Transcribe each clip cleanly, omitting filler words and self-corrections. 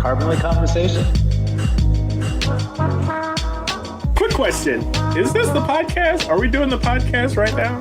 Crbnly Conversations. Quick question. Is this the podcast? Are we doing the podcast right now?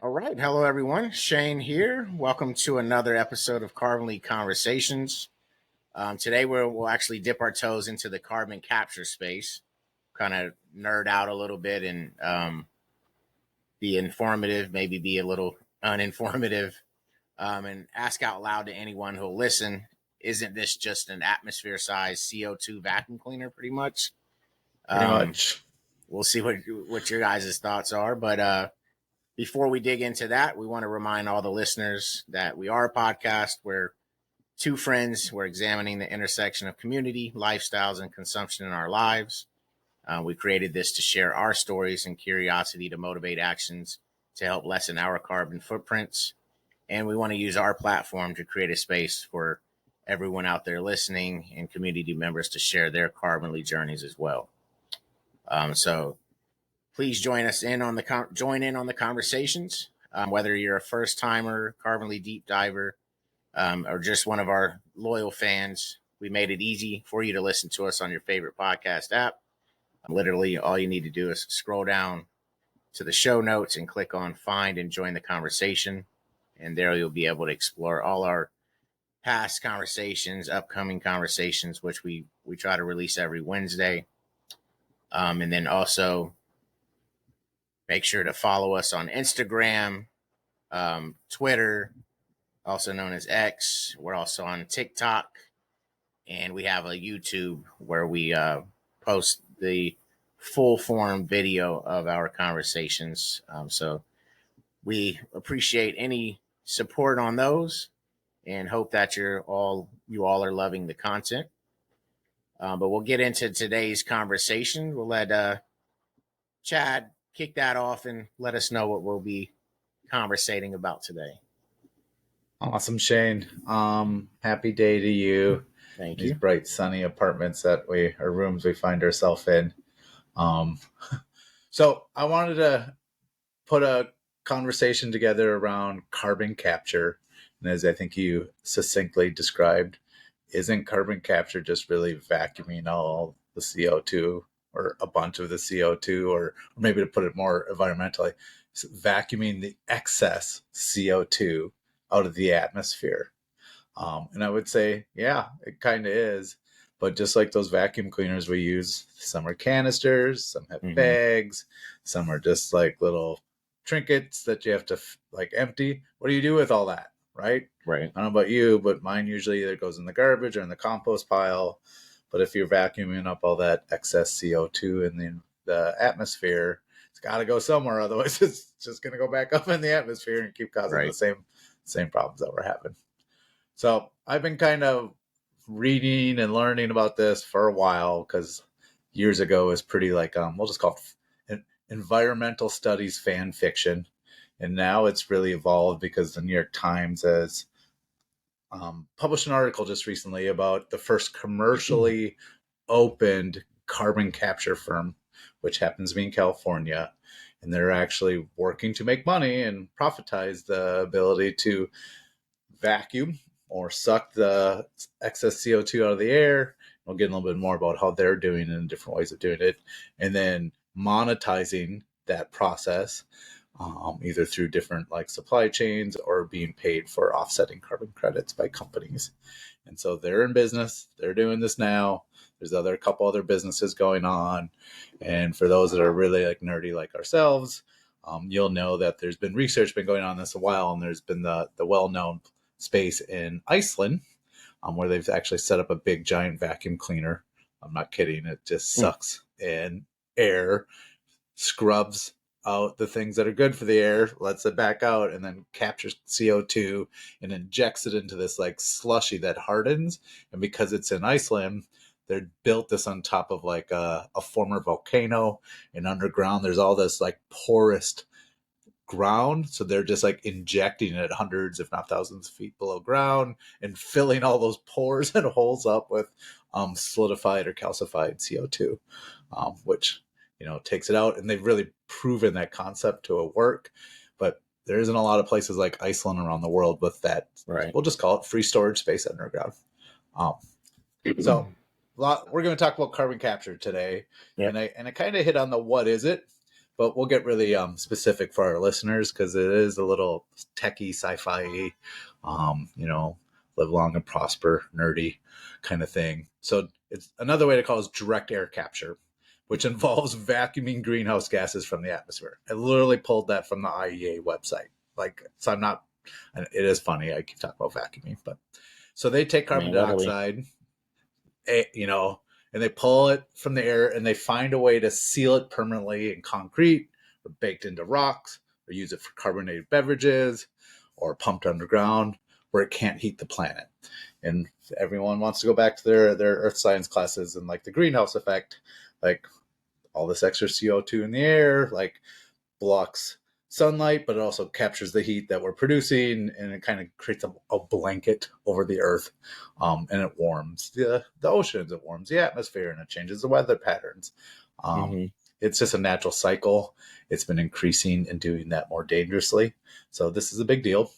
All right. Hello, everyone. Shane here. Welcome to another episode of Crbnly Conversations. Today, we'll actually dip our toes into the carbon capture space, kind of nerd out a little bit and be informative, maybe be a little uninformative, and ask out loud to anyone who'll listen. Isn't this just an atmosphere-sized CO2 vacuum cleaner, pretty much? Pretty much. We'll see what your guys' thoughts are, but before we dig into that, we want to remind all the listeners that we are a podcast where two friends were examining the intersection of community, lifestyles, and consumption in our lives. We created this to share our stories and curiosity to motivate actions to help lessen our carbon footprints. And we want to use our platform to create a space for everyone out there listening and community members to share their carbonly journeys as well. So please join in on the conversations. Whether you're a first timer, carbonly deep diver, or just one of our loyal fans, we made it easy for you to listen to us on your favorite podcast app. Literally, all you need to do is scroll down to the show notes and click on Find and Join the Conversation. And there you'll be able to explore all our past conversations, upcoming conversations, which we try to release every Wednesday. And then also make sure to follow us on Instagram, Twitter, also known as X. We're also on TikTok, and we have a YouTube where we post the full form video of our conversations. So we appreciate any support on those and hope that you all are loving the content. But we'll get into today's conversation. We'll let Chad kick that off and let us know what we'll be conversating about today. Awesome, Shane. Happy day to you. Thank These you. bright, sunny apartments or rooms we find ourselves in. So I wanted to put a conversation together around carbon capture. And as I think you succinctly described, isn't carbon capture just really vacuuming all the CO2 or a bunch of the CO2, or maybe to put it more environmentally, vacuuming the excess CO2 out of the atmosphere? And I would say, yeah, it kind of is. But just like those vacuum cleaners we use, some are canisters, some have bags, some are just like little trinkets that you have to empty. What do you do with all that, right? Right. I don't know about you, but mine usually either goes in the garbage or in the compost pile. But if you're vacuuming up all that excess CO2 in the atmosphere, it's got to go somewhere. Otherwise, it's just going to go back up in the atmosphere and keep causing the same problems that we're having. So I've been kind of reading and learning about this for a while, because years ago it was pretty we'll just call it environmental studies fan fiction. And now it's really evolved because the New York Times has published an article just recently about the first commercially opened carbon capture firm, which happens to be in California. And they're actually working to make money and profitize the ability to vacuum or suck the excess CO2 out of the air. We'll get a little bit more about how they're doing it and different ways of doing it. And then monetizing that process, either through different supply chains or being paid for offsetting carbon credits by companies. And so they're in business. They're doing this now. There's a couple other businesses going on. And for those that are really nerdy like ourselves, you'll know that there's been research been going on this a while. And there's been the well-known space in Iceland, where they've actually set up a big giant vacuum cleaner. I'm not kidding. It just sucks in air, scrubs out the things that are good for the air, lets it back out, and then captures CO2 and injects it into this slushy that hardens. And because it's in Iceland, they built this on top of a former volcano, and underground there's all this porous ground. So they're just like injecting it hundreds, if not thousands of feet below ground and filling all those pores and holes up with solidified or calcified CO2, which, takes it out. And they've really proven that concept to work. But there isn't a lot of places like Iceland around the world with that. Right. We'll just call it free storage space underground. So we're going to talk about carbon capture today. Yep. And I kind of hit on the what is it, but we'll get really specific for our listeners because it is a little techie, sci-fi, live long and prosper, nerdy kind of thing. So it's another way to call it is direct air capture, which involves vacuuming greenhouse gases from the atmosphere. I literally pulled that from the IEA website. So I'm not, it is funny. I keep talking about vacuuming, but so they take carbon dioxide, and they pull it from the air and they find a way to seal it permanently in concrete or baked into rocks or use it for carbonated beverages or pumped underground where it can't heat the planet. And everyone wants to go back to their earth science classes and like the greenhouse effect, like all this extra CO2 in the air, like blocks sunlight, but it also captures the heat that we're producing, and it kind of creates a blanket over the earth, and it warms the oceans, it warms the atmosphere, and it changes the weather patterns. It's just a natural cycle. It's been increasing and doing that more dangerously. So this is a big deal.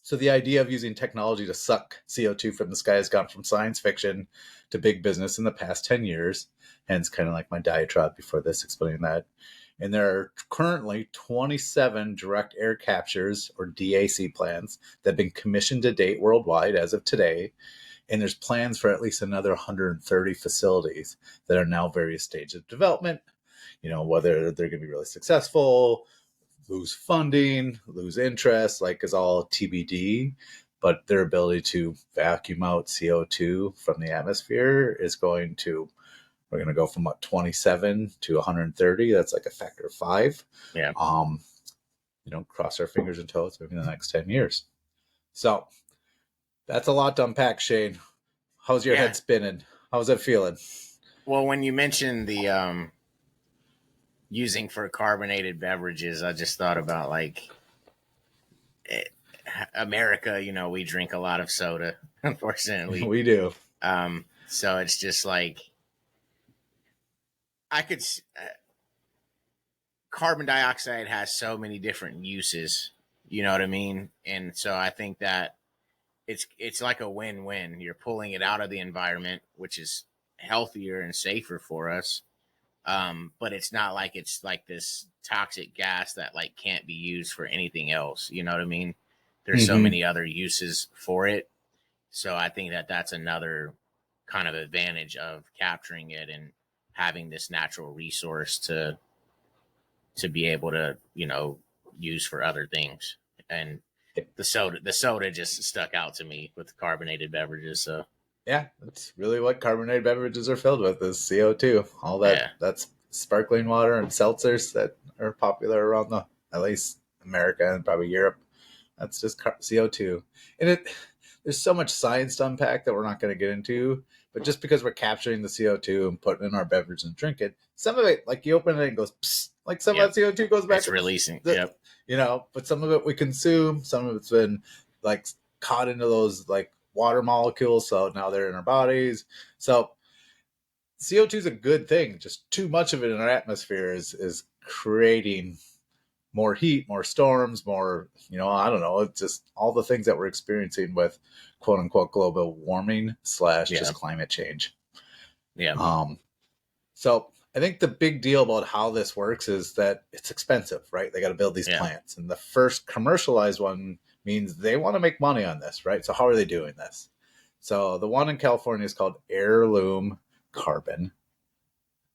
So the idea of using technology to suck CO2 from the sky has gone from science fiction to big business in the past 10 years. Hence kind of like my diatribe before this explaining that. And there are currently 27 direct air captures or DAC plants that have been commissioned to date worldwide as of today. And there's plans for at least another 130 facilities that are now various stages of development. Whether they're going to be really successful, lose funding, lose interest, is all TBD. But their ability to vacuum out CO2 from the atmosphere is going to, we're going to go from 27 to 130. That's like a factor of 5. Yeah. Cross our fingers and toes maybe in the next 10 years. So that's a lot to unpack, Shane. How's your head spinning? How's it feeling? Well, when you mentioned the using for carbonated beverages, I just thought about America. We drink a lot of soda, unfortunately. We do. So it's just carbon dioxide has so many different uses, you know what I mean? And so I think that it's like a win-win. You're pulling it out of the environment, which is healthier and safer for us. But it's not like it's like this toxic gas that can't be used for anything else. You know what I mean? There's so many other uses for it. So I think that that's another kind of advantage of capturing it and having this natural resource to be able to, use for other things. And the soda just stuck out to me with carbonated beverages. So yeah, that's really what carbonated beverages are filled with is CO2. All that's sparkling water and seltzers that are popular around at least America and probably Europe. That's just CO2. And there's so much science to unpack that we're not going to get into. But just because we're capturing the CO2 and putting it in our beverage and drink it, some of it, you open it and it goes, psst, some of that CO2 goes back. It's releasing. But some of it we consume. Some of it's been caught into those water molecules. So now they're in our bodies. So CO2 is a good thing. Just too much of it in our atmosphere is creating more heat, more storms, more, I don't know. It's just all the things that we're experiencing with quote unquote global warming / just climate change. Yeah. So I think the big deal about how this works is that it's expensive, right? They got to build these plants. And the first commercialized one means they want to make money on this, right? So how are they doing this? So the one in California is called Heirloom Carbon.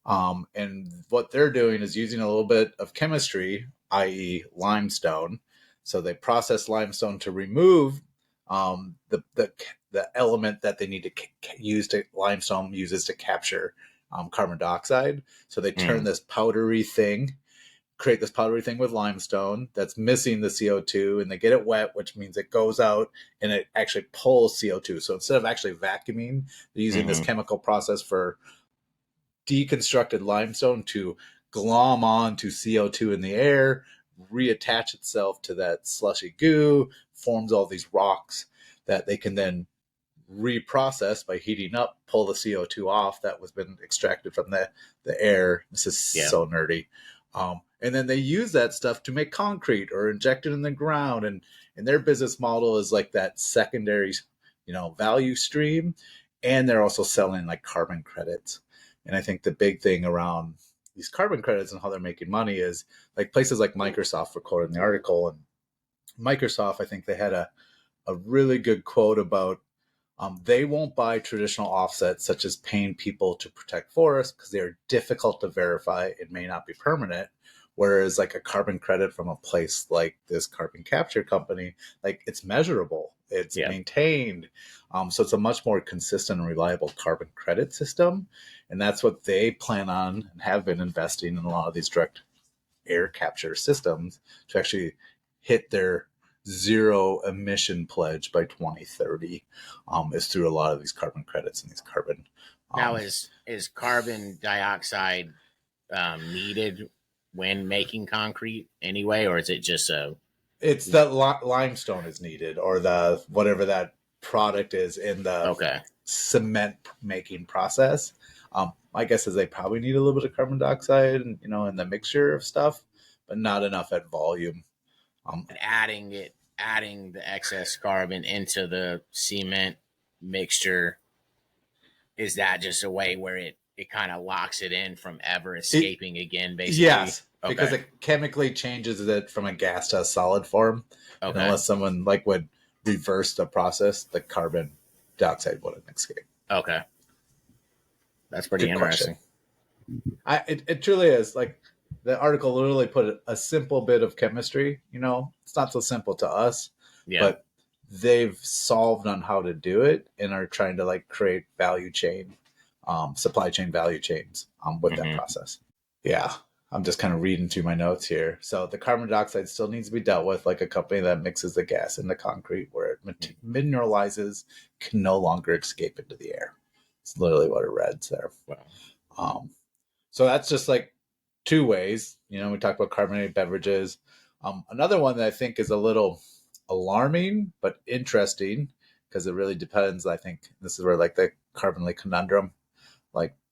And what they're doing is using a little bit of chemistry, i.e. limestone. So they process limestone to remove the element that they need to use limestone uses to capture carbon dioxide. So they turn this powdery thing, create this powdery thing with limestone that's missing the CO2, and they get it wet, which means it goes out and it actually pulls CO2. So instead of actually vacuuming, they're using this chemical process for deconstructed limestone to glom on to CO2 in the air, reattach itself to that slushy goo, forms all these rocks that they can then reprocess by heating up, pull the CO2 off that was been extracted from the air. This is so nerdy. And then they use that stuff to make concrete or inject it in the ground. And their business model is like that secondary, value stream. And they're also selling like carbon credits. And I think the big thing around these carbon credits and how they're making money is like places like Microsoft recorded in the article. And Microsoft, I think they had a really good quote about they won't buy traditional offsets such as paying people to protect forests because they are difficult to verify and may not be permanent. Whereas like a carbon credit from a place like this carbon capture company, like it's measurable, it's maintained. So it's a much more consistent and reliable carbon credit system. And that's what they plan on and have been investing in a lot of these direct air capture systems to actually hit their zero emission pledge by 2030 is through a lot of these carbon credits and these carbon. Now, is carbon dioxide needed when making concrete anyway, or is it just it's the limestone is needed, or the whatever that product is in the cement making process. My guess is they probably need a little bit of carbon dioxide, and in the mixture of stuff, but not enough at volume. Adding the excess carbon into the cement mixture, is that just a way where it kind of locks it in from ever escaping again, basically? Yes, because it chemically changes it from a gas to a solid form. And unless someone would reverse the process, the carbon dioxide wouldn't escape. Okay. That's pretty interesting. It truly is. Like, the article literally put a simple bit of chemistry. It's not so simple to us, but they've solved on how to do it and are trying to create value chain, supply chain value chains with that process. Yeah. I'm just kind of reading through my notes here. So the carbon dioxide still needs to be dealt with like a company that mixes the gas into concrete where it mineralizes, can no longer escape into the air. It's literally what it reads there. Wow. So that's just two ways. We talked about carbonated beverages. Another one that I think is a little alarming but interesting, because it really depends. I think this is where the Crbnly conundrum,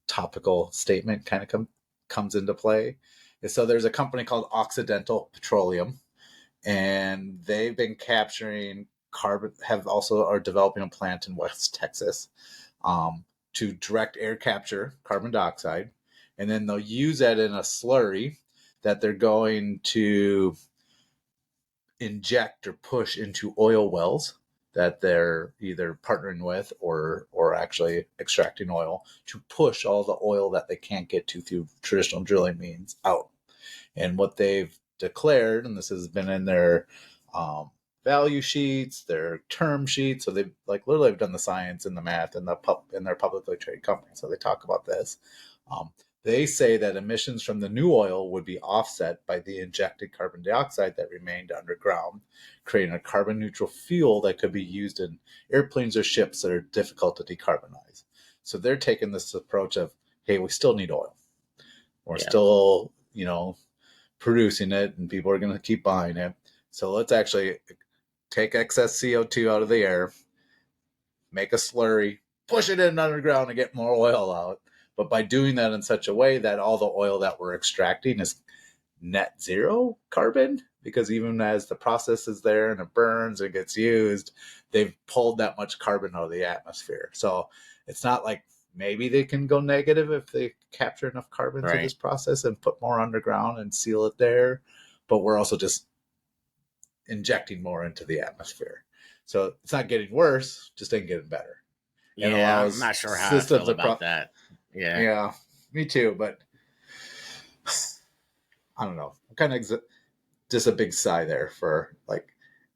topical statement kind of comes into play. So there's a company called Occidental Petroleum, and they've been capturing carbon, are developing a plant in West Texas to direct air capture carbon dioxide. And then they'll use that in a slurry that they're going to inject or push into oil wells that they're either partnering with or actually extracting oil to push all the oil that they can't get to through traditional drilling means out. And what they've declared, and this has been in their value sheets, their term sheets, so they've literally have done the science and the math and in their publicly traded company. So they talk about this. They say that emissions from the new oil would be offset by the injected carbon dioxide that remained underground, creating a carbon neutral fuel that could be used in airplanes or ships that are difficult to decarbonize. So they're taking this approach of, hey, we still need oil. We're still, producing it, and people are going to keep buying it. So let's actually take excess CO2 out of the air, make a slurry, push it in underground and get more oil out. But by doing that in such a way that all the oil that we're extracting is net zero carbon, because even as the process is there and it burns and gets used, they've pulled that much carbon out of the atmosphere. So it's not like maybe they can go negative if they capture enough carbon through this process and put more underground and seal it there. But we're also just injecting more into the atmosphere. So it's not getting worse, just ain't getting better. Yeah, I'm not sure how I feel about that. Yeah, me too. But I don't know. Kind of just a big sigh there for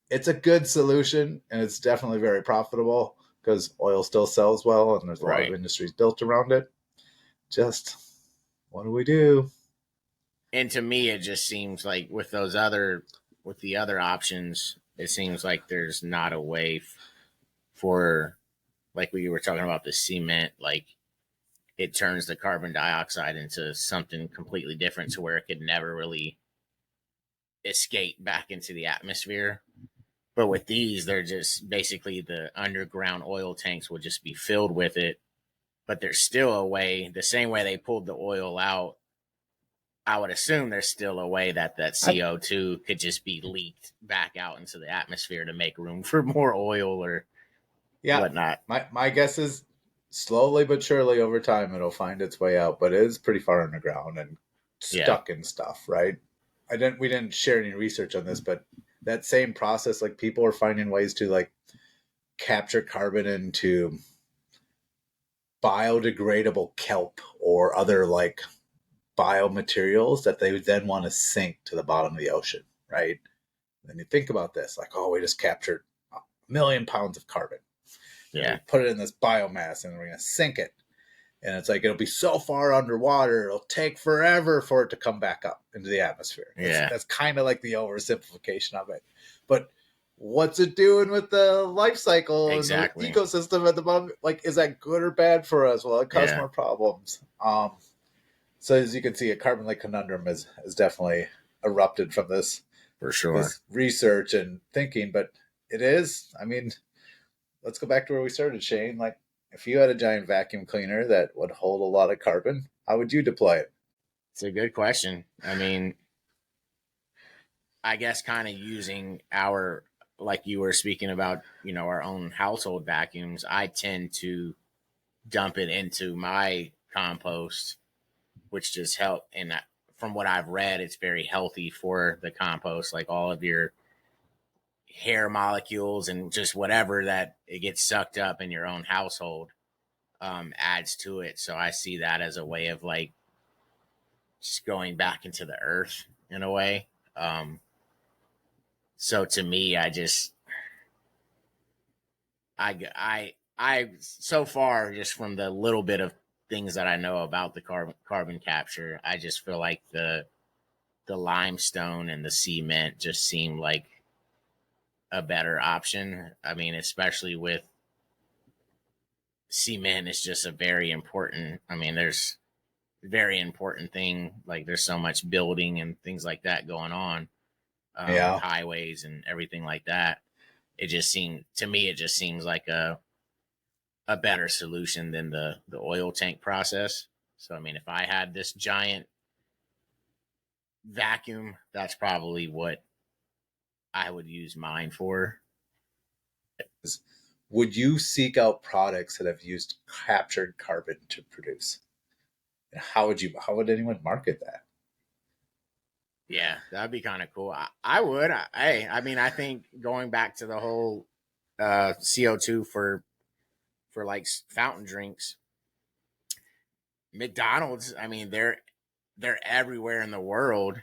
it's a good solution, and it's definitely very profitable because oil still sells well, and there's a lot of industries built around it. Just what do we do? And to me, it just seems like with the other options, it seems like there's not a way for, like we were talking about the cement, it turns the carbon dioxide into something completely different to where it could never really escape back into the atmosphere. But with these, they're just basically the underground oil tanks will just be filled with it. But there's still a way, the same way they pulled the oil out, I would assume there's still a way that CO2 could just be leaked back out into the atmosphere to make room for more oil or whatnot. My guess is slowly but surely over time it'll find its way out, but it is pretty far underground and stuck in stuff, right? We didn't share any research on this, but that same process, like people are finding ways to like capture carbon into biodegradable kelp or other like biomaterials that they would then want to sink to the bottom of the ocean, right? Then you think about this, like, oh, we just captured 1,000,000 pounds of carbon. Yeah. We put it in this biomass and we're going to sink it. And it's like, it'll be so far underwater, it'll take forever for it to come baback up into the atmosphere. That's kind of like the oversimplification of it. But what's it doing with the life cycle and the ecosystem at the moment? Like, is that good or bad for us? Well, it causes more problems. So as you can see, a Crbnly conundrum has definitely erupted from this. For sure. This research and thinking. But it is, I mean, let's go back to where we started, Shane. Like, if you had a giant vacuum cleaner that would hold a lot of carbon, how would you deploy it? It's a good question. I mean, I guess kind of using our, like you were speaking about, you know, our own household vacuums, I tend to dump it into my compost, which just help. And from what I've read, it's very healthy for the compost, like all of your hair molecules and just whatever that it gets sucked up in your own household adds to it. So I see that as a way of like just going back into the earth in a way. So to me, I so far, just from the little bit of things that I know about the carbon capture, I just feel like the limestone and the cement just seem like a better option. I mean, especially with cement, it's just a very important, I mean, there's very important thing. Like there's so much building and things like that going on, with highways and everything like that. It just seems like a better solution than the oil tank process. So, I mean, if I had this giant vacuum, that's probably what I would use mine for. Would you seek out products that have used captured carbon to produce? And how would anyone market that? Yeah, that'd be kind of cool. I would. I mean, I think going back to the whole CO2 for like fountain drinks, McDonald's, I mean, they're everywhere in the world.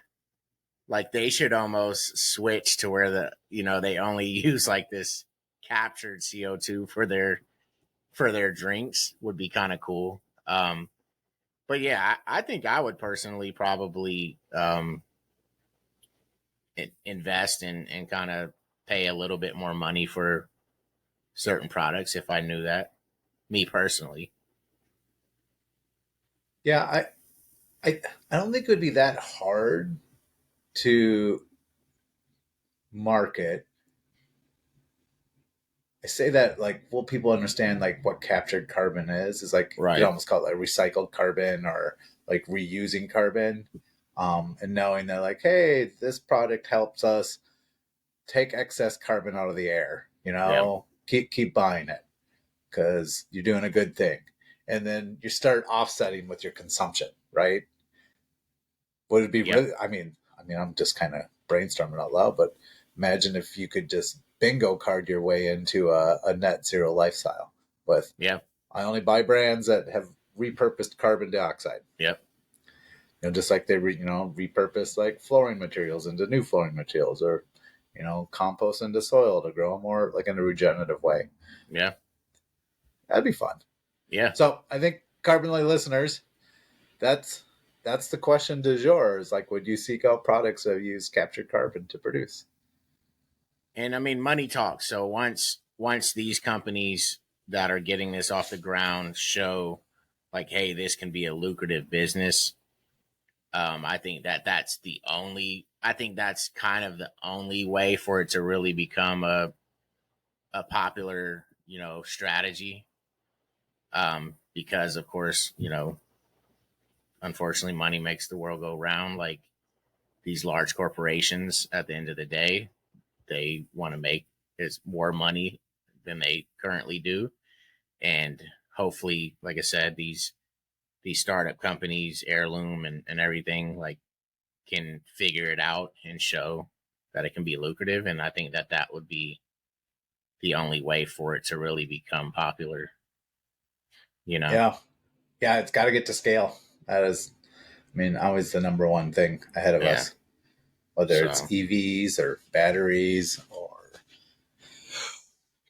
Like they should almost switch to where they only use like this captured CO2 for their drinks would be kind of cool. But yeah, I think I would personally probably invest and kind of pay a little bit more money for certain products if I knew that. Me personally. Yeah, I don't think it would be that hard to market. I say that like, well, people understand like what captured carbon is like, right. You almost call it like recycled carbon or like reusing carbon. And knowing that like, hey, this product helps us take excess carbon out of the air, keep buying it because you're doing a good thing. And then you start offsetting with your consumption, right? Would it be really, I mean, I'm just kind of brainstorming out loud, but imagine if you could just bingo card your way into a net zero lifestyle with, I only buy brands that have repurposed carbon dioxide. Yep. Just like they, repurpose like flooring materials into new flooring materials or, compost into soil to grow more like in a regenerative way. Yeah. That'd be fun. Yeah. So I think Crbnly listeners, that's the question du jour is like, would you seek out products that use captured carbon to produce? And I mean, money talks. So once these companies that are getting this off the ground show like, hey, this can be a lucrative business, I think that's kind of the only way for it to really become a popular, strategy. Because of course, unfortunately, money makes the world go round. Like these large corporations, at the end of the day, they want to make is more money than they currently do, and hopefully, like I said, these startup companies, Heirloom and everything, like can figure it out and show that it can be lucrative. And I think that would be the only way for it to really become popular. Yeah. Yeah, it's got to get to scale. That is, I mean, always the number one thing ahead of Yeah. us, whether it's So EVs or batteries or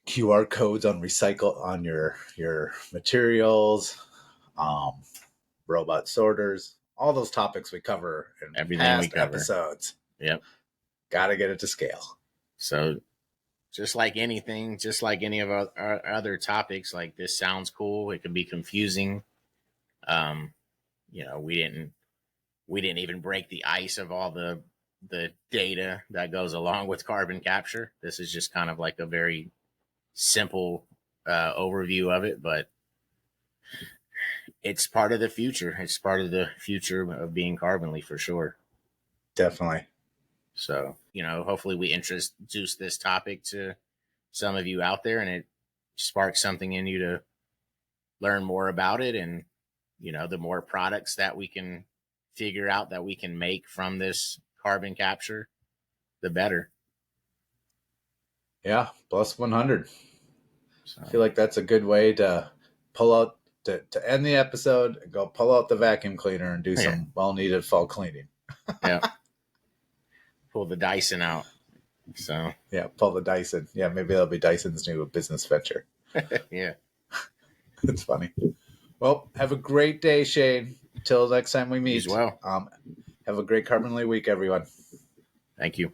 QR codes on recycle on your materials, um, robot sorters, all those topics we cover in everything we past cover. episodes. Yep. Got to get it to scale. So just like anything, just like any of our other topics, like this sounds cool. It can be confusing. Um, we didn't even break the ice of all the data that goes along with carbon capture. This is just kind of like a very simple overview of it, but it's part of the future. It's part of the future of being Carbonly for sure. Definitely. So, hopefully we introduce this topic to some of you out there and it sparks something in you to learn more about it. And, the more products that we can figure out that we can make from this carbon capture, the better. Yeah, plus 100. So, I feel like that's a good way to pull out to end the episode and go pull out the vacuum cleaner and do some well-needed fall cleaning. yeah. Pull the Dyson out. So, yeah, pull the Dyson. Yeah, maybe that'll be Dyson's new business venture. yeah. It's funny. Well, have a great day, Shane. Till next time we meet. You as well. Have a great Carbonly week, everyone. Thank you.